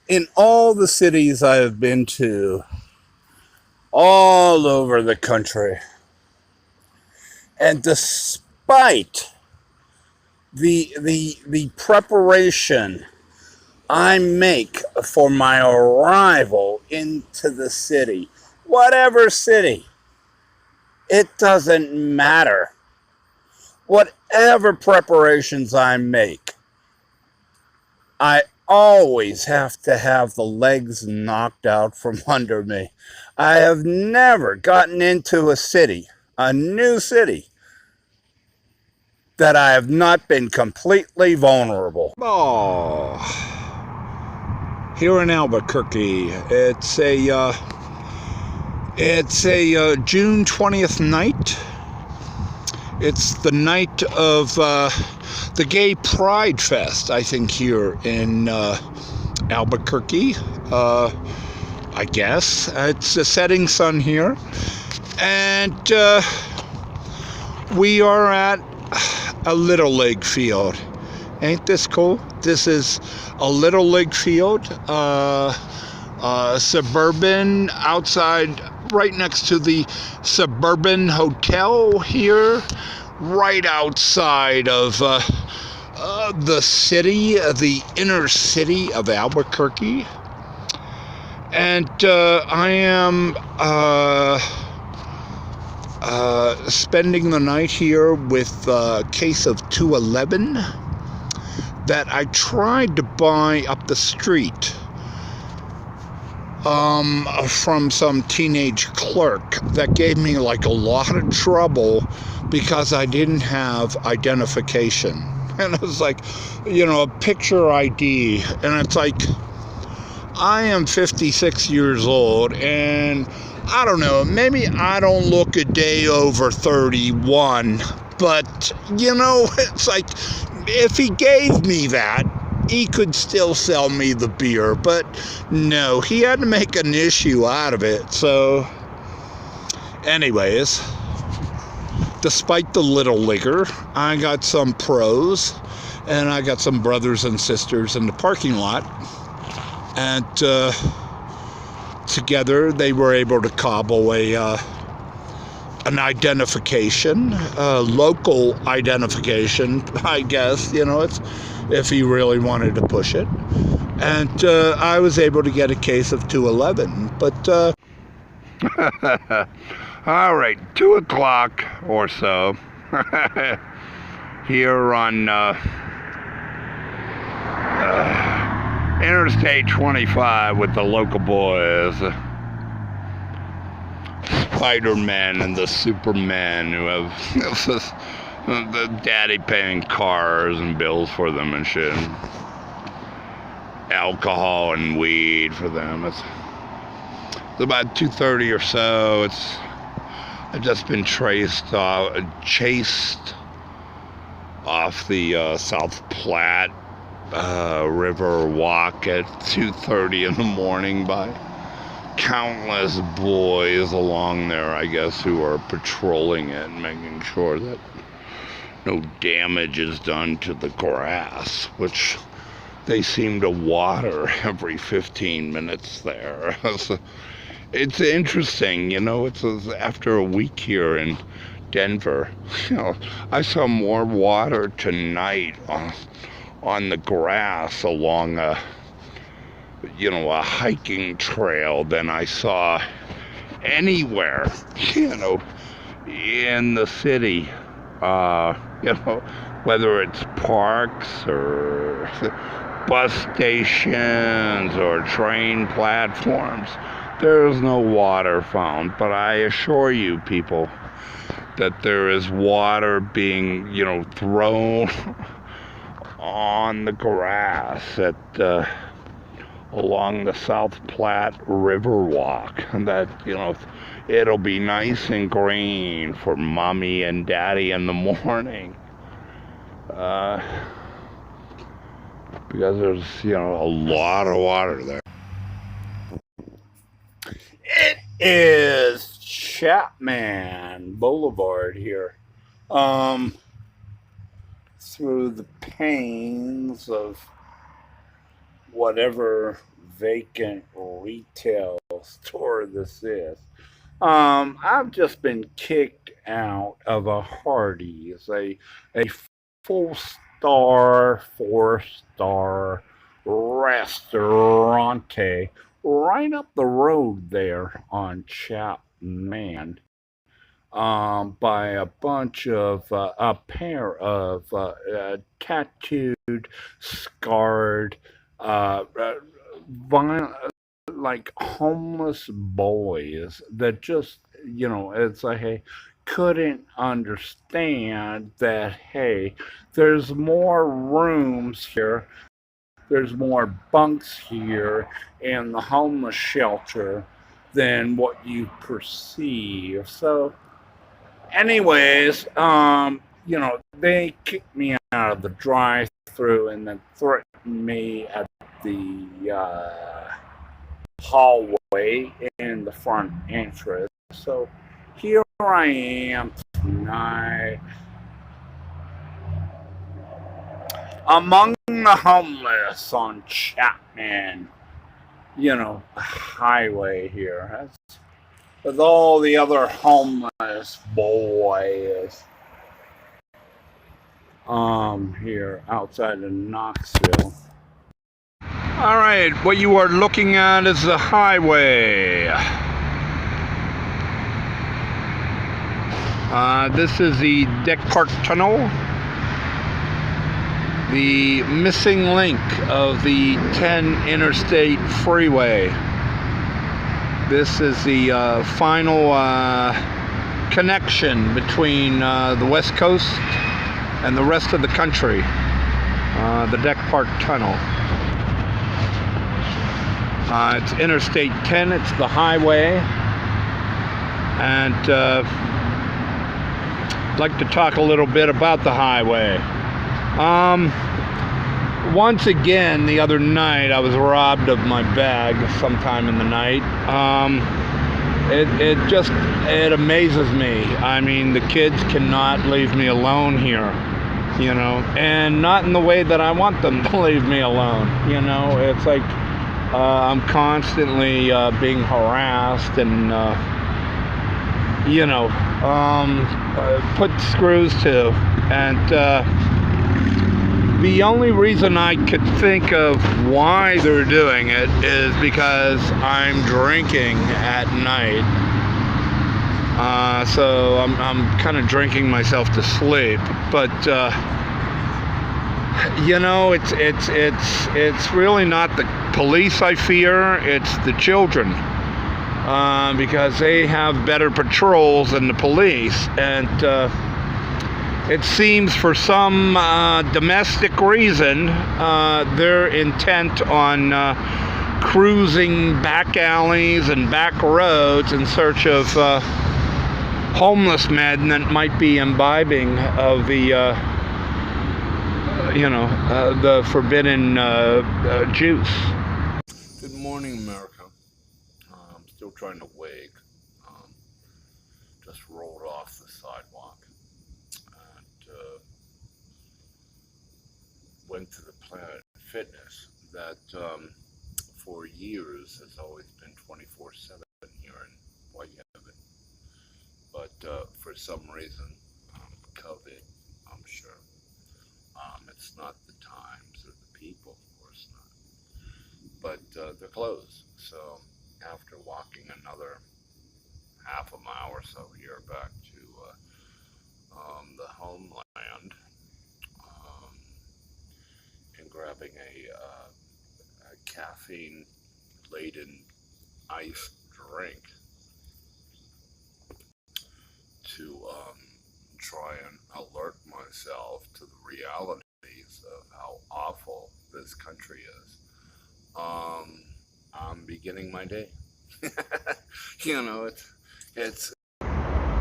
In all the cities I have been to, all over the country, and despite the preparation I make for my arrival into the city, whatever city, it doesn't matter. Whatever preparations I make, I always have to have the legs knocked out from under me. I have never gotten into a city, a new city, that I have not been completely vulnerable. Oh, here in Albuquerque, it's a June 20th night. It's the night of the Gay Pride Fest, I think, here in Albuquerque. I guess it's a setting sun here, and we are at a Little League field. Ain't this cool? This is a Little League field, suburban, outside, right next to the Suburban Hotel here, right outside of the city, the inner city of Albuquerque. And I am spending the night here with a case of 211 that I tried to buy up the street from some teenage clerk that gave me like a lot of trouble because I didn't have identification. And it was like, a picture ID. And it's like, I am 56 years old, and I don't know, maybe I don't look a day over 31, but, it's like, if he gave me that, he could still sell me the beer, but no, he had to make an issue out of it. So, anyways, despite the little liquor, I got some pros, and I got some brothers and sisters in the parking lot, and together they were able to cobble an identification, local identification, I guess, it's if he really wanted to push it. And I was able to get a case of 211, but all right, 2 o'clock or so here on Interstate 25 with the local boys, Spider-Man and the Superman, who have the daddy paying cars and bills for them and shit, alcohol and weed for them. It's about 2:30 or so. I've just been chased off the South Platte River walk at 2:30 in the morning by countless boys along there, I guess, who are patrolling it and making sure that no damage is done to the grass, which they seem to water every 15 minutes there. It's interesting, it's after a week here in Denver, I saw more water tonight on the grass along a hiking trail than I saw anywhere, in the city. Whether it's parks or bus stations or train platforms, there's no water found. But I assure you, people, that there is water being, thrown on the grass along the South Platte River Walk, and that, it'll be nice and green for mommy and daddy in the morning, because there's, a lot of water there. It is Chapman Boulevard here, through the panes of whatever vacant retail store this is. I've just been kicked out of a Hardee's, a full star, 4-star restaurante right up the road there on Chapman, by a bunch of a pair of tattooed, scarred, violent, like homeless boys that just, it's like, hey, couldn't understand that, hey, there's more rooms here, there's more bunks here in the homeless shelter than what you perceive. So anyways, they kicked me out of the drive-through and then threatened me at the hallway in the front entrance. So here I am tonight among the homeless on Chapman, highway here. That's with all the other homeless boys here outside of Knoxville. All right, what you are looking at is the highway. This is the Deck Park Tunnel, the missing link of the 10 interstate freeway. This is the final connection between the West Coast and the rest of the country, the Deck Park Tunnel. It's Interstate 10, it's the highway, and I'd like to talk a little bit about the highway. Once again, the other night, I was robbed of my bag sometime in the night. It amazes me. I mean, the kids cannot leave me alone here, and not in the way that I want them to leave me alone. It's like I'm constantly being harassed and, put screws to. And the only reason I could think of why they're doing it is because I'm drinking at night. So I'm kind of drinking myself to sleep. But it's really not the police I fear. It's the children, because they have better patrols than the police, and it seems for some domestic reason, they're intent on cruising back alleys and back roads in search of homeless men that might be imbibing of the forbidden juice. Good morning, America. I'm still trying to wake. Just rolled off the sidewalk. Went to the Planet Fitness that for years has always been 24/7 here in Whitehaven. But for some reason, COVID, I'm sure, it's not the times or the people, of course not. But they're closed. So after walking another half a mile or so here back to the homeland, and grabbing a caffeine-laden iced drink to try and alert myself to the realities of how awful this country is. I'm beginning my day.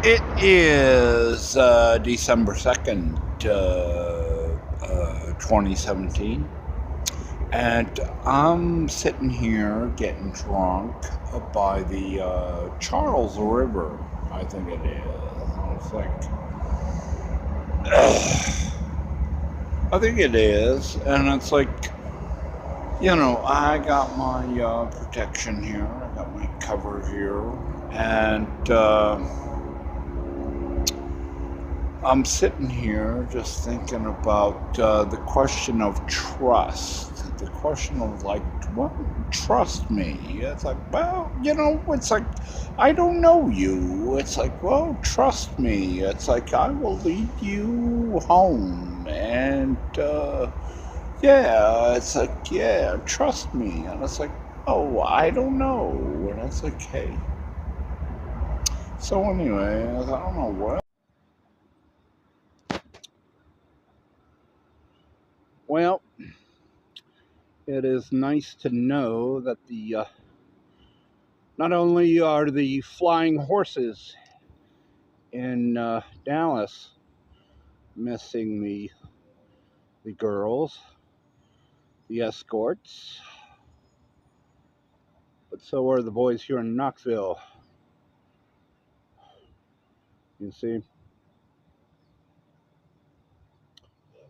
It is December 2nd, 2017, and I'm sitting here getting drunk by the Charles River, I think it is. I think it is, and it's like, I got my protection here. I got my cover here, and I'm sitting here just thinking about the question of trust. The question of like, what? Trust me. It's like, well, it's like, I don't know you. It's like, well, trust me. It's like, I will lead you home. And, yeah, it's like, yeah, trust me. And it's like, oh, I don't know. And it's like, hey. So, anyway, I don't know what. Well, it is nice to know that the not only are the flying horses in Dallas missing the girls, the escorts, but so are the boys here in Knoxville. You see,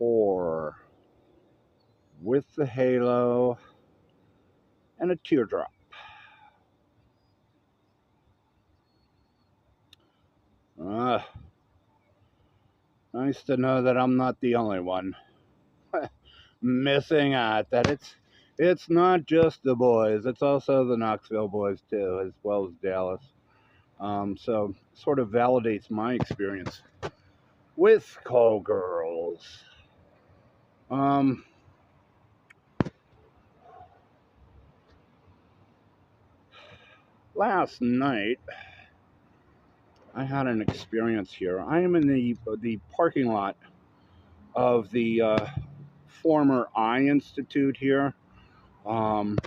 whore with the halo and a teardrop. Ah, nice to know that I'm not the only one missing out. That it's not just the boys; it's also the Knoxville boys too, as well as Dallas. So sort of validates my experience with call girls. Um, Last night I had an experience here. I am in the parking lot of the former Eye Institute here. Um,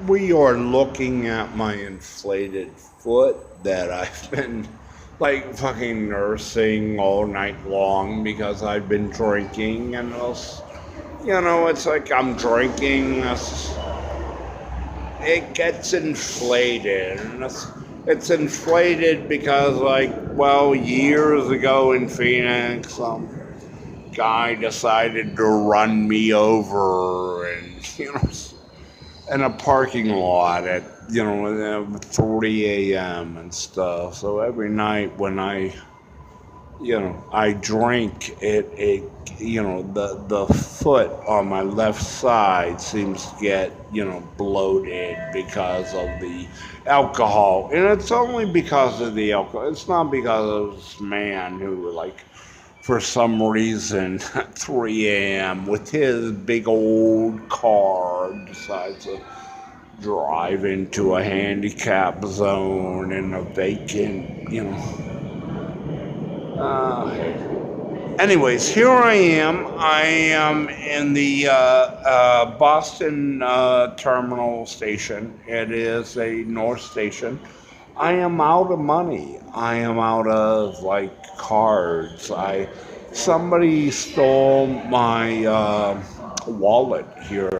we are looking at my inflated foot that I've been like fucking nursing all night long because I've been drinking, and it's like I'm drinking. It gets inflated, and it's inflated because, like, well, years ago in Phoenix, some guy decided to run me over, and in a parking lot at 3 a.m. and stuff. So every night when I drink, the foot on my left side seems to get, bloated because of the alcohol. And it's only because of the alcohol. It's not because of this man who, like, for some reason, at 3 a.m. with his big old car decides to drive into a handicap zone in a vacant, anyways, here I am. I am in the Boston Terminal Station. It is a North Station. I am out of money. I am out of like cards. Somebody stole my wallet here.